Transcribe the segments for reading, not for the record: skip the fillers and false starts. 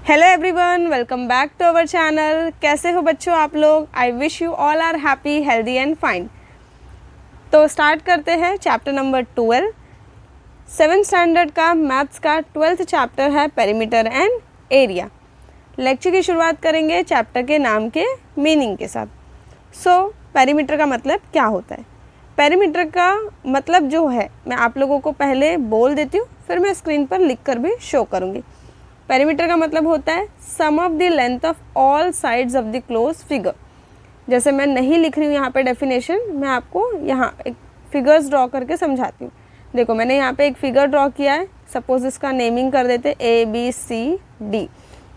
Hello everyone, welcome back to our channel. कैसे हो बच्चों आप लोग? I wish you all are happy, healthy and fine. तो स्टार्ट करते हैं चैप्टर नंबर 12, 7th स्टैंडर्ड का मैथ्स का 12th चैप्टर है पेरीमीटर एंड एरिया। लेक्चर की शुरुआत करेंगे चैप्टर के नाम के मीनिंग के साथ। पेरीमीटर का मतलब क्या होता है? पेरीमीटर का मतलब जो है मैं आप लोगों को पहले बोल देती हूँ, फिर मैं स्क्रीन पर लिख कर भी शो करूँगी। पेरीमीटर का मतलब होता है sum of the length of all sides of the close figure. जैसे मैं नहीं लिख रही हूँ यहाँ पे डेफिनेशन, मैं आपको यहाँ एक फिगर्स ड्रॉ करके समझाती हूँ। देखो मैंने यहाँ पे एक फिगर ड्रॉ किया है। सपोज इसका नेमिंग कर देते ABCD।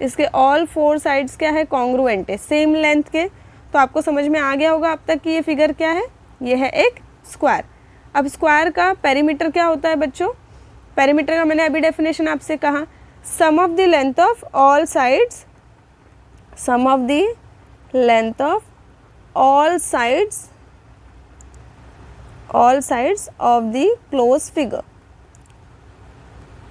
इसके ऑल 4 साइड्स क्या है? कॉन्ग्रुएंट है, सेम लेंथ के। तो आपको समझ में आ गया होगा अब तक कि ये फिगर क्या है? ये है एक स्क्वायर। अब स्क्वायर का पेरीमीटर क्या होता है बच्चों? पेरीमीटर का मैंने अभी डेफिनेशन आपसे कहा, sum of the length of all sides, sum of the length of all sides of the closed figure।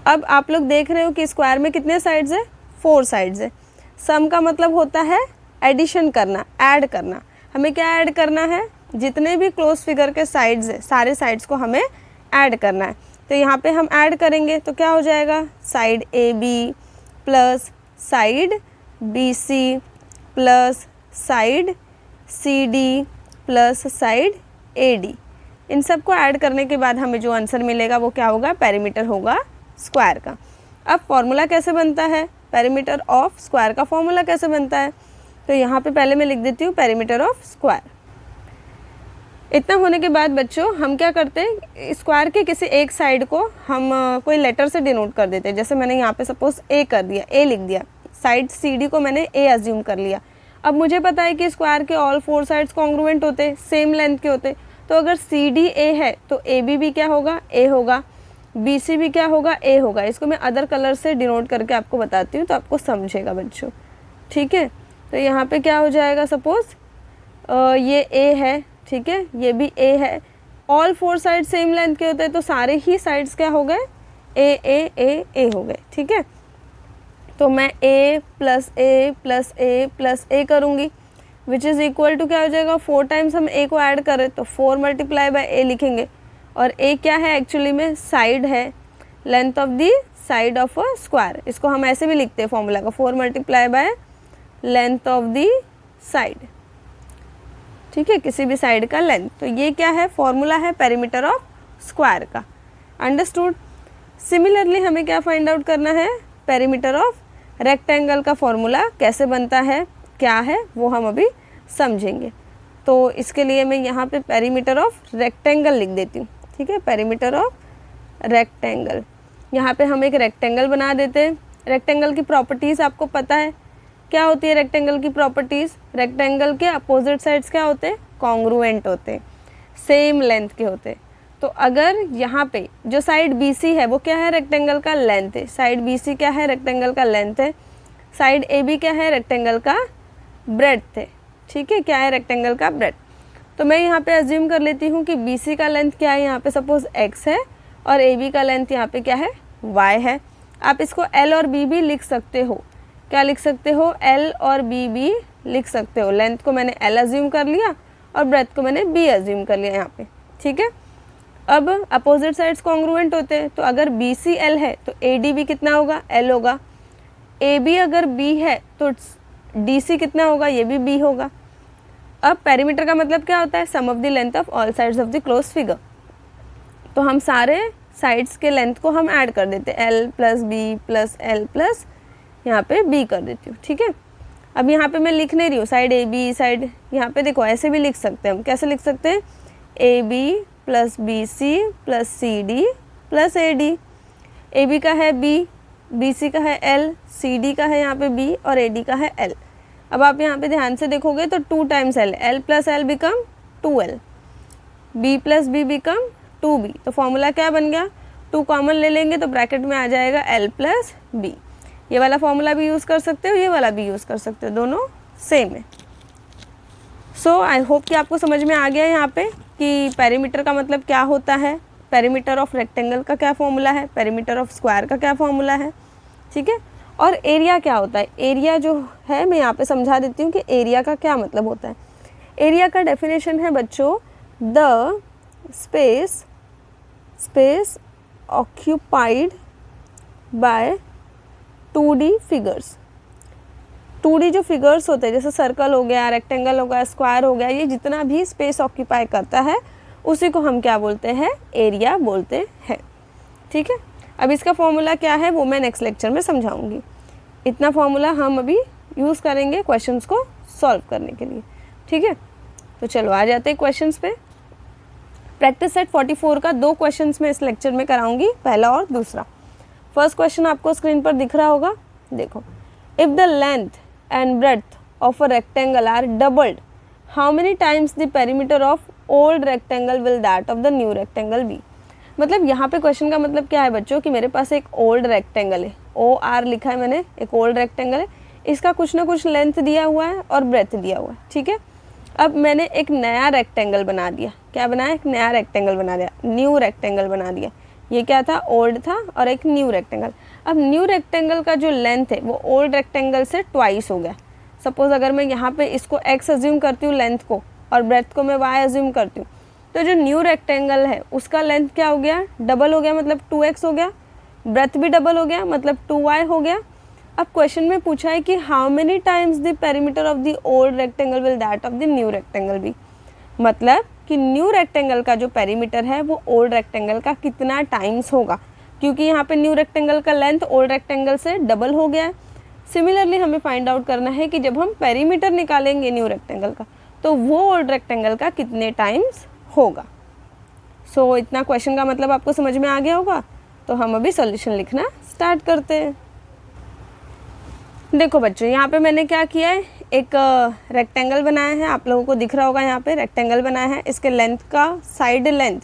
अब आप लोग देख रहे हो कि स्क्वायर में कितने साइड्स है? 4 साइड्स है। सम का मतलब होता है एडिशन करना, ऐड करना। हमें क्या ऐड करना है? जितने भी क्लोज फिगर के साइड्स है, सारे साइड्स को हमें ऐड करना है। तो यहाँ पे हम ऐड करेंगे तो क्या हो जाएगा? Side AB plus side BC plus side CD plus side AD। इन सब को ऐड करने के बाद हमें जो आंसर मिलेगा वो क्या होगा? पेरीमीटर होगा स्क्वायर का। अब फॉर्मूला कैसे बनता है? पेरीमीटर ऑफ स्क्वायर का फॉर्मूला कैसे बनता है? तो यहाँ पे पहले मैं लिख देती हूँ पेरीमीटर ऑफ स्क्वायर। इतना होने के बाद बच्चों हम क्या करते हैं, स्क्वायर के किसी एक साइड को हम कोई लेटर से डिनोट कर देते हैं। जैसे मैंने यहाँ पे सपोज A कर दिया, A लिख दिया। साइड CD को मैंने A अज्यूम कर लिया। अब मुझे पता है कि स्क्वायर के ऑल 4 साइड्स कॉन्ग्रुएंट होते हैं, सेम लेंथ के होते। तो अगर CD A है तो AB भी क्या होगा? A होगा। BC भी क्या होगा? A होगा। इसको मैं अदर कलर से डिनोट करके आपको बताती हूँ तो आपको समझेगा बच्चों, ठीक है। तो यहाँ पे क्या हो जाएगा? सपोज ये A है, ठीक है, ये भी A है। ऑल 4 साइड सेम लेंथ के होते हैं तो सारे ही साइड्स क्या हो गए? A हो गए, ठीक है। तो मैं A plus A plus A plus A करूँगी, विच इज़ इक्वल टू क्या हो जाएगा? 4 टाइम्स हम A को ऐड करें तो 4 मल्टीप्लाई बाय A लिखेंगे। और A क्या है एक्चुअली में? साइड है, length of the side of a square. इसको हम ऐसे भी लिखते हैं फॉर्मूला का, 4 multiply by length of the side, ठीक है, किसी भी साइड का लेंथ। तो ये क्या है? फॉर्मूला है पेरीमीटर ऑफ स्क्वायर का। अंडरस्टूड? सिमिलरली हमें क्या फाइंड आउट करना है? पेरीमीटर ऑफ रेक्टेंगल का फॉर्मूला कैसे बनता है, क्या है, वो हम अभी समझेंगे। तो इसके लिए मैं यहाँ पे पेरीमीटर ऑफ रेक्टेंगल लिख देती हूँ, ठीक है। पेरीमीटर ऑफ रेक्टेंगल, यहाँ पे हम एक रेक्टेंगल बना देते हैं। रेक्टेंगल की प्रॉपर्टीज़ आपको पता है क्या होती है? रेक्टेंगल की प्रॉपर्टीज़, रेक्टेंगल के अपोजिट साइड्स क्या होते हैं? कॉन्ग्रुएंट होते हैं, सेम लेंथ के होते हैं। तो अगर यहाँ पे जो साइड BC है वो क्या है? रेक्टेंगल का लेंथ है। साइड BC क्या है? रेक्टेंगल का लेंथ है। साइड AB क्या है? रेक्टेंगल का ब्रेड्थ है, ठीक है। क्या है? रेक्टेंगल का ब्रेड्थ। तो मैं यहाँ पे अज्यूम कर लेती हूँ कि BC का लेंथ क्या है? यहाँ पे सपोज X है और AB का लेंथ यहाँ पे क्या है? Y है। आप इसको L और B भी लिख सकते हो। क्या लिख सकते हो? L और B भी लिख सकते हो। लेंथ को मैंने L अज्यूम कर लिया और ब्रेथ को मैंने B अज्यूम कर लिया यहाँ पे, ठीक है। अब अपोजिट साइड्स कॉन्ग्रुएंट होते हैं तो अगर BC L है तो AD भी कितना होगा? L होगा। AB अगर B है तो DC कितना होगा? ये भी B होगा। अब पेरीमीटर का मतलब क्या होता है? Sum of the length of all sides of the close figure. तो हम सारे साइड्स के लेंथ को हम ऐड कर देते हैं, L plus B plus L plus यहाँ पे B कर देती हूँ, ठीक है। अब यहाँ पे मैं लिख नहीं रही हूँ साइड AB, साइड यहाँ पे देखो ऐसे भी लिख सकते हैं हम। कैसे लिख सकते हैं? AB plus BC plus CD plus AD। AB का है B, BC का है L, CD का है यहाँ पे B और AD का है L। अब आप यहाँ पे ध्यान से देखोगे तो 2 times L plus L become 2L, B plus B become 2B। तो फॉर्मूला क्या बन गया? 2 कॉमन ले लेंगे तो ब्रैकेट में आ जाएगा L प्लस B। ये वाला फॉर्मूला भी यूज़ कर सकते हो, ये वाला भी यूज़ कर सकते हो, दोनों सेम है। सो आई होप कि आपको समझ में आ गया यहाँ पे कि पेरीमीटर का मतलब क्या होता है, पेरीमीटर ऑफ रेक्टेंगल का क्या फॉर्मूला है, पेरीमीटर ऑफ स्क्वायर का क्या फॉर्मूला है, ठीक है। और एरिया क्या होता है, एरिया जो है मैं यहाँ पे समझा देती हूँ कि एरिया का क्या मतलब होता है। एरिया का डेफिनेशन है बच्चों, the space occupied by 2D figures. 2D जो फिगर्स होते हैं जैसे सर्कल हो गया, रेक्टेंगल हो गया, स्क्वायर हो गया, ये जितना भी स्पेस ऑक्यूपाई करता है उसी को हम क्या बोलते हैं, एरिया बोलते हैं। ठीक है, अब इसका फॉर्मूला क्या है वो मैं नेक्स्ट लेक्चर में समझाऊंगी। इतना फॉर्मूला हम अभी यूज़ करेंगे क्वेश्चंस को सॉल्व करने के लिए। ठीक है, तो चलो आ जाते हैं क्वेश्चंस पे। प्रैक्टिस सेट 44 का 2 क्वेश्चंस मैं इस लेक्चर में कराऊंगी, पहला और दूसरा। फर्स्ट क्वेश्चन आपको स्क्रीन पर दिख रहा होगा, देखो। If the length and breadth of a rectangle are doubled, how many times the perimeter of old rectangle will that of the new rectangle be. मतलब यहाँ पे क्वेश्चन का मतलब क्या है बच्चों कि मेरे पास एक ओल्ड रेक्टेंगल है, OR लिखा है मैंने, एक ओल्ड रेक्टेंगल है, इसका कुछ ना कुछ लेंथ दिया हुआ है और ब्रेथ दिया हुआ है। ठीक है, अब मैंने एक नया रेक्टेंगल बना दिया, क्या बनाया, एक नया रेक्टेंगल बना दिया, न्यू रेक्टेंगल बना दिया। ये क्या था, ओल्ड था और एक न्यू रेक्टेंगल। अब न्यू रेक्टेंगल का जो लेंथ है वो ओल्ड रेक्टेंगल से ट्वाइस हो गया। सपोज अगर मैं यहाँ पे इसको x अज्यूम करती हूँ लेंथ को और ब्रेथ को मैं y अज्यूम करती हूँ, तो जो न्यू रेक्टेंगल है उसका लेंथ क्या हो गया, डबल हो गया, मतलब 2x हो गया, ब्रेथ भी डबल हो गया, मतलब 2y हो गया। अब क्वेश्चन में पूछा है कि how many times the perimeter of the old rectangle will that of the new rectangle be. मतलब कि न्यू रेक्टेंगल का जो पेरीमीटर है वो ओल्ड रेक्टेंगल का कितना टाइम्स होगा, क्योंकि यहाँ पे न्यू रेक्टेंगल का लेंथ ओल्ड रेक्टेंगल से डबल हो गया है। सिमिलरली हमें फाइंड आउट करना है कि जब हम पेरीमीटर निकालेंगे न्यू रेक्टेंगल का तो वो ओल्ड रेक्टेंगल का कितने टाइम्स होगा। सो इतना क्वेश्चन का मतलब आपको समझ में आ गया होगा। तो हम अभी सॉल्यूशन लिखना स्टार्ट करते हैं। देखो बच्चों, यहाँ पे मैंने क्या किया है, एक रेक्टेंगल बनाया है, आप लोगों को दिख रहा होगा यहाँ पे रेक्टेंगल बनाया है। इसके लेंथ का साइड लेंथ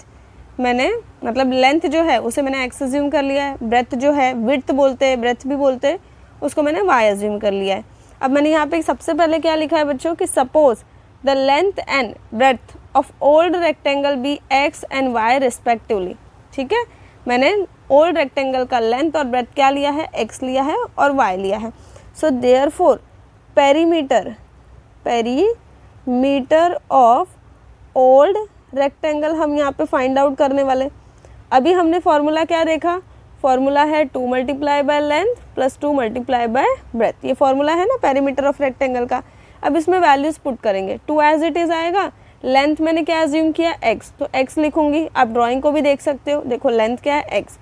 मैंने, मतलब लेंथ जो है उसे मैंने एक्स अज्यूम कर लिया है, ब्रेथ जो है विड्थ बोलते हैं, ब्रेथ भी बोलते हैं, उसको मैंने वाई अज्यूम कर लिया है। अब मैंने यहाँ पे सबसे पहले क्या लिखा है बच्चों कि suppose the length and breadth of old rectangle be x and y respectively. ठीक है, मैंने ओल्ड रेक्टेंगल का लेंथ और ब्रेथ क्या लिया है, एक्स लिया है और वाई लिया है। So therefore perimeter of old rectangle हम यहाँ पे फाइंड आउट करने वाले। अभी हमने फॉर्मूला क्या देखा, फॉर्मूला है 2 multiply by length plus 2 multiply by breath. ये फॉर्मूला है ना पेरीमीटर ऑफ रेक्टेंगल का। अब इसमें वैल्यूज पुट करेंगे, 2 एज इट इज़ आएगा, लेंथ मैंने क्या अज्यूम किया, x, तो x लिखूंगी। आप ड्राइंग को भी देख सकते हो, देखो लेंथ क्या है x,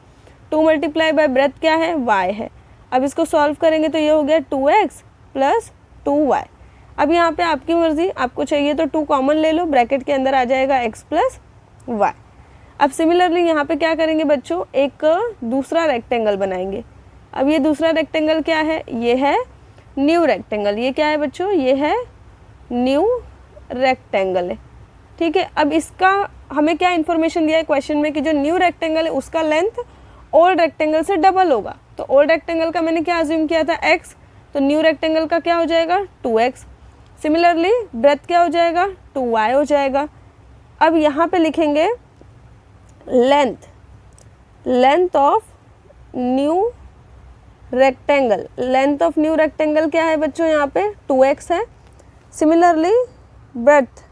2 मल्टीप्लाई बाय ब्रेथ क्या है, y है। अब इसको सॉल्व करेंगे तो ये हो गया 2x प्लस 2y। अब यहाँ पे आपकी मर्जी, आपको चाहिए तो 2 कॉमन ले लो, ब्रैकेट के अंदर आ जाएगा x प्लस y। अब सिमिलरली यहाँ पे क्या करेंगे बच्चों, एक दूसरा रेक्टेंगल बनाएंगे। अब ये दूसरा रेक्टेंगल क्या है, ये है न्यू रेक्टेंगल। ये क्या है बच्चों, ये है न्यू रेक्टेंगल है। ठीक है, अब इसका हमें क्या इन्फॉर्मेशन दिया है क्वेश्चन में कि जो न्यू रेक्टेंगल है उसका लेंथ ओल्ड रेक्टेंगल से डबल होगा। तो ओल्ड रेक्टेंगल का मैंने क्या अज्यूम किया था, x, तो न्यू रेक्टेंगल का क्या हो जाएगा, 2x। सिमिलरली ब्रेथ क्या हो जाएगा, 2y हो जाएगा। अब यहाँ पे लिखेंगे length of new rectangle. Length of new rectangle क्या है बच्चों, यहाँ पे 2x है। Similarly breadth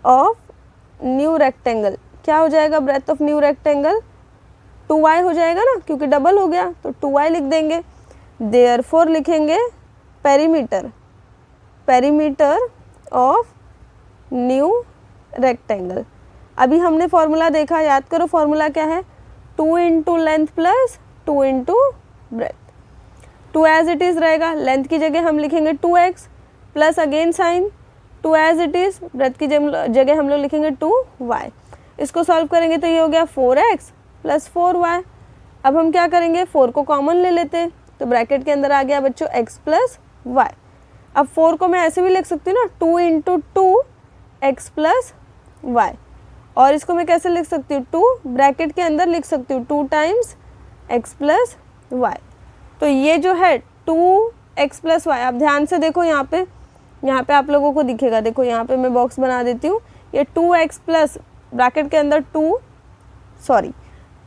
of new rectangle क्या हो जाएगा, breath of new rectangle 2y हो जाएगा ना, क्योंकि डबल हो गया तो 2y लिख देंगे। देयरफॉर लिखेंगे पेरीमीटर ऑफ न्यू रेक्टेंगल। अभी हमने फॉर्मूला देखा, याद करो फॉर्मूला क्या है, 2 into length plus 2 into breadth. 2 as it is रहेगा, लेंथ की जगह हम लिखेंगे 2x plus again sign 2 as it is, breadth की जगह हम लोग लिखेंगे 2y। इसको सॉल्व करेंगे तो ये हो गया 4x प्लस 4y। अब हम क्या करेंगे, 4 को कॉमन ले लेते हैं, तो ब्रैकेट के अंदर आ गया बच्चों x प्लस y। अब 4 को मैं ऐसे भी लिख सकती हूँ ना, 2 इंटू 2 x प्लस y, और इसको मैं कैसे लिख सकती हूँ, 2 ब्रैकेट के अंदर लिख सकती हूँ 2 टाइम्स x प्लस y। तो ये जो है 2x प्लस y, आप ध्यान से देखो यहाँ पे आप लोगों को दिखेगा, देखो यहाँ पे मैं बॉक्स बना देती हूँ। ये 2x प्लस ब्रैकेट के अंदर 2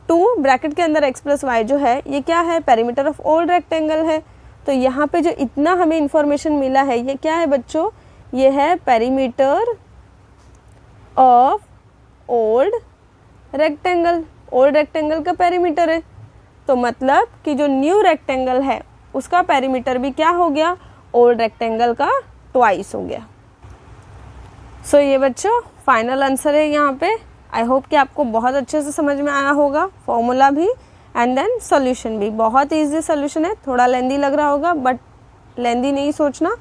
2 ब्रैकेट के अंदर x प्लस वाई जो है ये क्या है, पेरीमीटर ऑफ ओल्ड रेक्टेंगल है। तो यहाँ पे जो इतना हमें इंफॉर्मेशन मिला है ये क्या है बच्चों, ये है perimeter of old rectangle. Old rectangle का पेरीमीटर है, तो मतलब कि जो न्यू रेक्टेंगल है उसका पेरीमीटर भी क्या हो गया, ओल्ड रेक्टेंगल का ट्वाइस हो गया। सो ये बच्चों फाइनल आंसर है यहाँ पे। आई होप कि आपको बहुत अच्छे से समझ में आया होगा, फॉर्मूला भी एंड देन सॉल्यूशन भी। बहुत इजी सॉल्यूशन है, थोड़ा लेंदी लग रहा होगा बट लेंदी नहीं सोचना,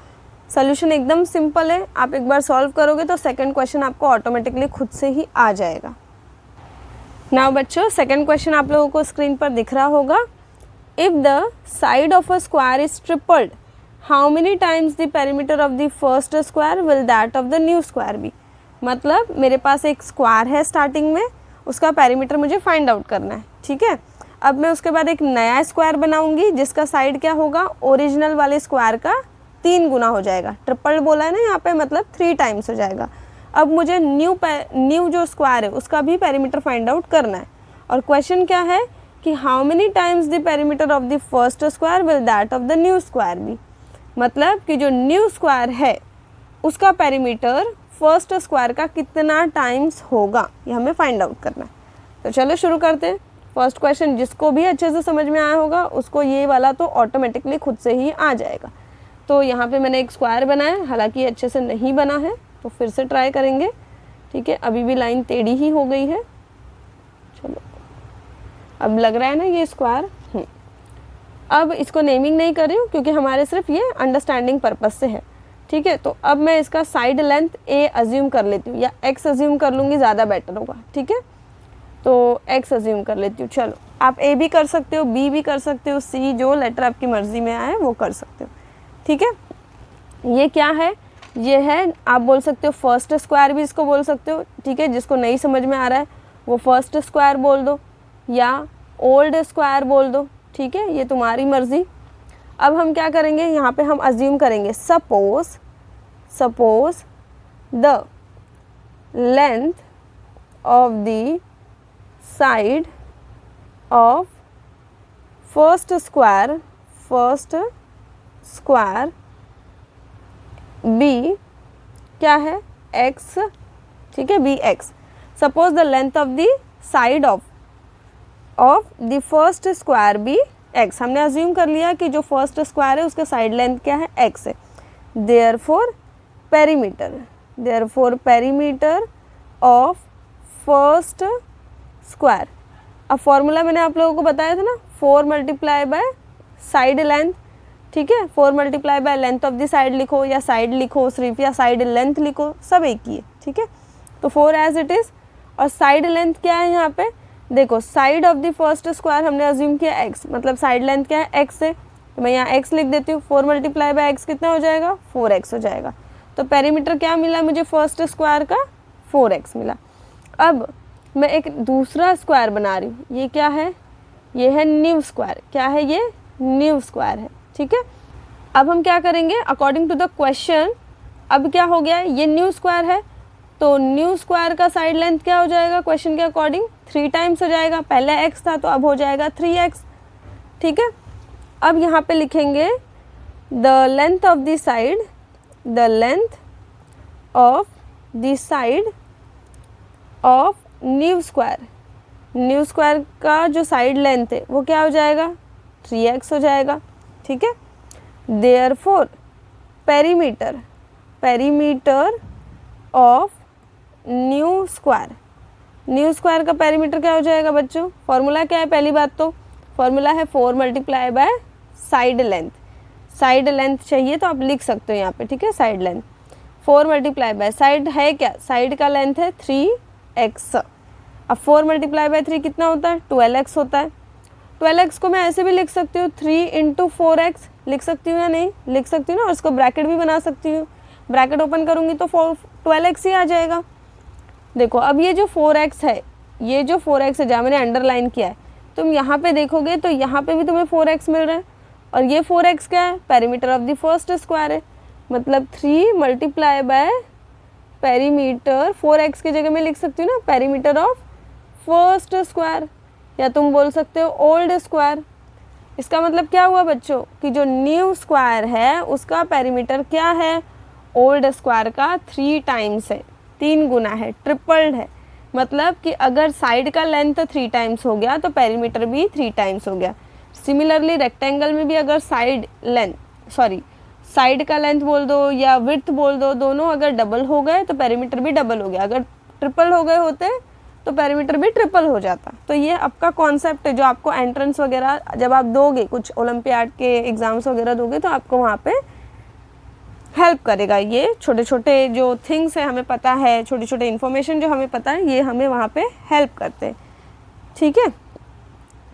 सॉल्यूशन एकदम सिंपल है। आप एक बार सॉल्व करोगे तो सेकंड क्वेश्चन आपको ऑटोमेटिकली खुद से ही आ जाएगा। नाउ बच्चों सेकंड क्वेश्चन आप लोगों को स्क्रीन पर दिख रहा होगा। If the side of a square is tripled, how many times the perimeter of the first square will that of the new square be. मतलब मेरे पास एक स्क्वायर है स्टार्टिंग में, उसका पेरीमीटर मुझे फाइंड आउट करना है, ठीक है। अब मैं उसके बाद एक नया स्क्वायर बनाऊंगी जिसका साइड क्या होगा, ओरिजिनल वाले स्क्वायर का 3 गुना हो जाएगा। ट्रिपल बोला है ना यहाँ पे, मतलब 3 टाइम्स हो जाएगा। अब मुझे न्यू जो स्क्वायर है उसका भी पेरीमीटर फाइंड आउट करना है। और क्वेश्चन क्या है कि how many times the perimeter of the first square will that of the new square be. मतलब कि जो न्यू स्क्वायर है उसका पेरीमीटर फर्स्ट स्क्वायर का कितना टाइम्स होगा, ये हमें फाइंड आउट करना है। तो चलो शुरू करते हैं। फर्स्ट क्वेश्चन जिसको भी अच्छे से समझ में आया होगा उसको ये वाला तो ऑटोमेटिकली खुद से ही आ जाएगा। तो यहाँ पे मैंने एक स्क्वायर बनाया, हालांकि अच्छे से नहीं बना है तो फिर से ट्राई करेंगे, ठीक है। अभी भी लाइन टेढ़ी ही हो गई है। चलो अब लग रहा है ना ये स्क्वायर। अब इसको नेमिंग नहीं कर रही हूँ क्योंकि हमारे सिर्फ ये अंडरस्टैंडिंग पर्पस से है, ठीक है। तो अब मैं इसका साइड लेंथ ए अज्यूम कर लेती हूँ या एक्स अज्यूम कर लूँगी, ज़्यादा बेटर होगा, ठीक है। तो एक्स अज्यूम कर लेती हूँ। चलो आप ए भी कर सकते हो, बी भी कर सकते हो, सी, जो लेटर आपकी मर्ज़ी में आए वो कर सकते हो, ठीक है। ये क्या है, ये है, आप बोल सकते हो फर्स्ट स्क्वायर भी इसको बोल सकते हो, ठीक है। जिसको नहीं समझ में आ रहा है वो फर्स्ट स्क्वायर बोल दो या ओल्ड स्क्वायर बोल दो, ठीक है, ये तुम्हारी मर्ज़ी। अब हम क्या करेंगे, यहाँ पे हम अज्यूम करेंगे suppose the length of the side of first square be क्या है, एक्स, ठीक है, be x. Suppose the length of the side of the first square be x. हमने अज्यूम कर लिया कि जो फर्स्ट स्क्वायर है उसका साइड लेंथ क्या है, एक्स है। Therefore perimeter of first square. अब फॉर्मूला मैंने आप लोगों को बताया था ना, 4 मल्टीप्लाई बाय साइड लेंथ, ठीक है। 4 multiply by length of the side लिखो या साइड लिखो सिर्फ, या साइड लेंथ लिखो, सब एक ही है, ठीक है। तो 4 एज इट इज़। और साइड लेंथ क्या है यहाँ पे, देखो side of the first square हमने अज्यूम किया एक्स, मतलब साइड लेंथ क्या है, एक्स है। तो मैं यहाँ एक्स लिख देती हूँ। 4 मल्टीप्लाई बाय एक्स कितना हो जाएगा, 4x हो जाएगा। तो पेरीमीटर क्या मिला मुझे फर्स्ट स्क्वायर का, 4x मिला। अब मैं एक दूसरा स्क्वायर बना रही हूँ, ये क्या है, ये है न्यू स्क्वायर। क्या है ये, न्यू स्क्वायर है, ठीक है। अब हम क्या करेंगे, अकॉर्डिंग टू द क्वेश्चन, अब क्या हो गया, ये न्यू स्क्वायर है तो न्यू स्क्वायर का साइड लेंथ क्या हो जाएगा, क्वेश्चन के अकॉर्डिंग 3 टाइम्स हो जाएगा। पहले x था तो अब हो जाएगा 3x, ठीक है। अब यहाँ पे लिखेंगे the length of the side of new square का जो साइड लेंथ है वो क्या हो जाएगा, 3x हो जाएगा, ठीक है। Therefore perimeter of new square का पेरीमीटर क्या हो जाएगा बच्चों, फॉर्मूला क्या है, पहली बात तो फॉर्मूला है 4 multiply by side length. Side length चाहिए तो आप लिख सकते हो यहाँ पे, ठीक है। Side length 4 multiply by side है क्या, साइड का लेंथ है 3x। अब 4 मल्टीप्लाई बाय 3 कितना होता है, 12x होता है। 12x को मैं ऐसे भी लिख सकती हूँ, 3 इंटू 4x लिख सकती हूँ या नहीं, लिख सकती हूँ ना। और उसको ब्रैकेट भी बना सकती हूँ, ब्रैकेट ओपन करूँगी तो 12x ही आ जाएगा। देखो अब ये जो 4x है, ये जो 4x है जहाँ मैंने अंडरलाइन किया है, तुम यहाँ पे देखोगे तो यहाँ पे भी तुम्हें 4x मिल रहा है। और ये 4x क्या है, perimeter of the first square है। मतलब 3 मल्टीप्लाई बाय पेरीमीटर, 4x की जगह मैं लिख सकती हूँ ना पेरीमीटर ऑफ फर्स्ट स्क्वायर, या तुम बोल सकते हो ओल्ड स्क्वायर। इसका मतलब क्या हुआ बच्चों कि जो न्यू स्क्वायर है उसका पेरीमीटर क्या है, ओल्ड स्क्वायर का 3 टाइम्स है, 3 गुना है, ट्रिपल्ड है। मतलब कि अगर साइड का लेंथ 3 टाइम्स हो गया तो पेरीमीटर भी 3 टाइम्स हो गया। सिमिलरली रेक्टेंगल में भी अगर साइड का लेंथ बोल दो या विड्थ बोल दो, दोनों अगर डबल हो गए तो पेरीमीटर भी डबल हो गया। अगर ट्रिपल हो गए होते तो पेरीमीटर भी ट्रिपल हो जाता। तो ये आपका कॉन्सेप्ट है जो आपको एंट्रेंस वगैरह जब आप दोगे, कुछ ओलंपियाड के एग्जाम्स वगैरह दोगे तो आपको वहाँ पे हेल्प करेगा। ये छोटे छोटे जो थिंग्स है हमें पता है, छोटे छोटे इन्फॉर्मेशन जो हमें पता है, ये हमें वहाँ पे हेल्प करते हैं। ठीक है,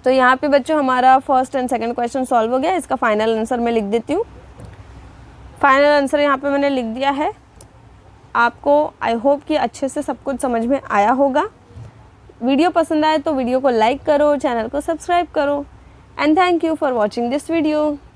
तो यहाँ पे बच्चों हमारा first and second question solve हो गया। इसका फाइनल आंसर मैं लिख देती हूँ। फाइनल आंसर यहाँ पे मैंने लिख दिया है। आपको आई होप कि अच्छे से सब कुछ समझ में आया होगा। वीडियो पसंद आए तो वीडियो को लाइक करो, चैनल को सब्सक्राइब करो and thank you for watching this video.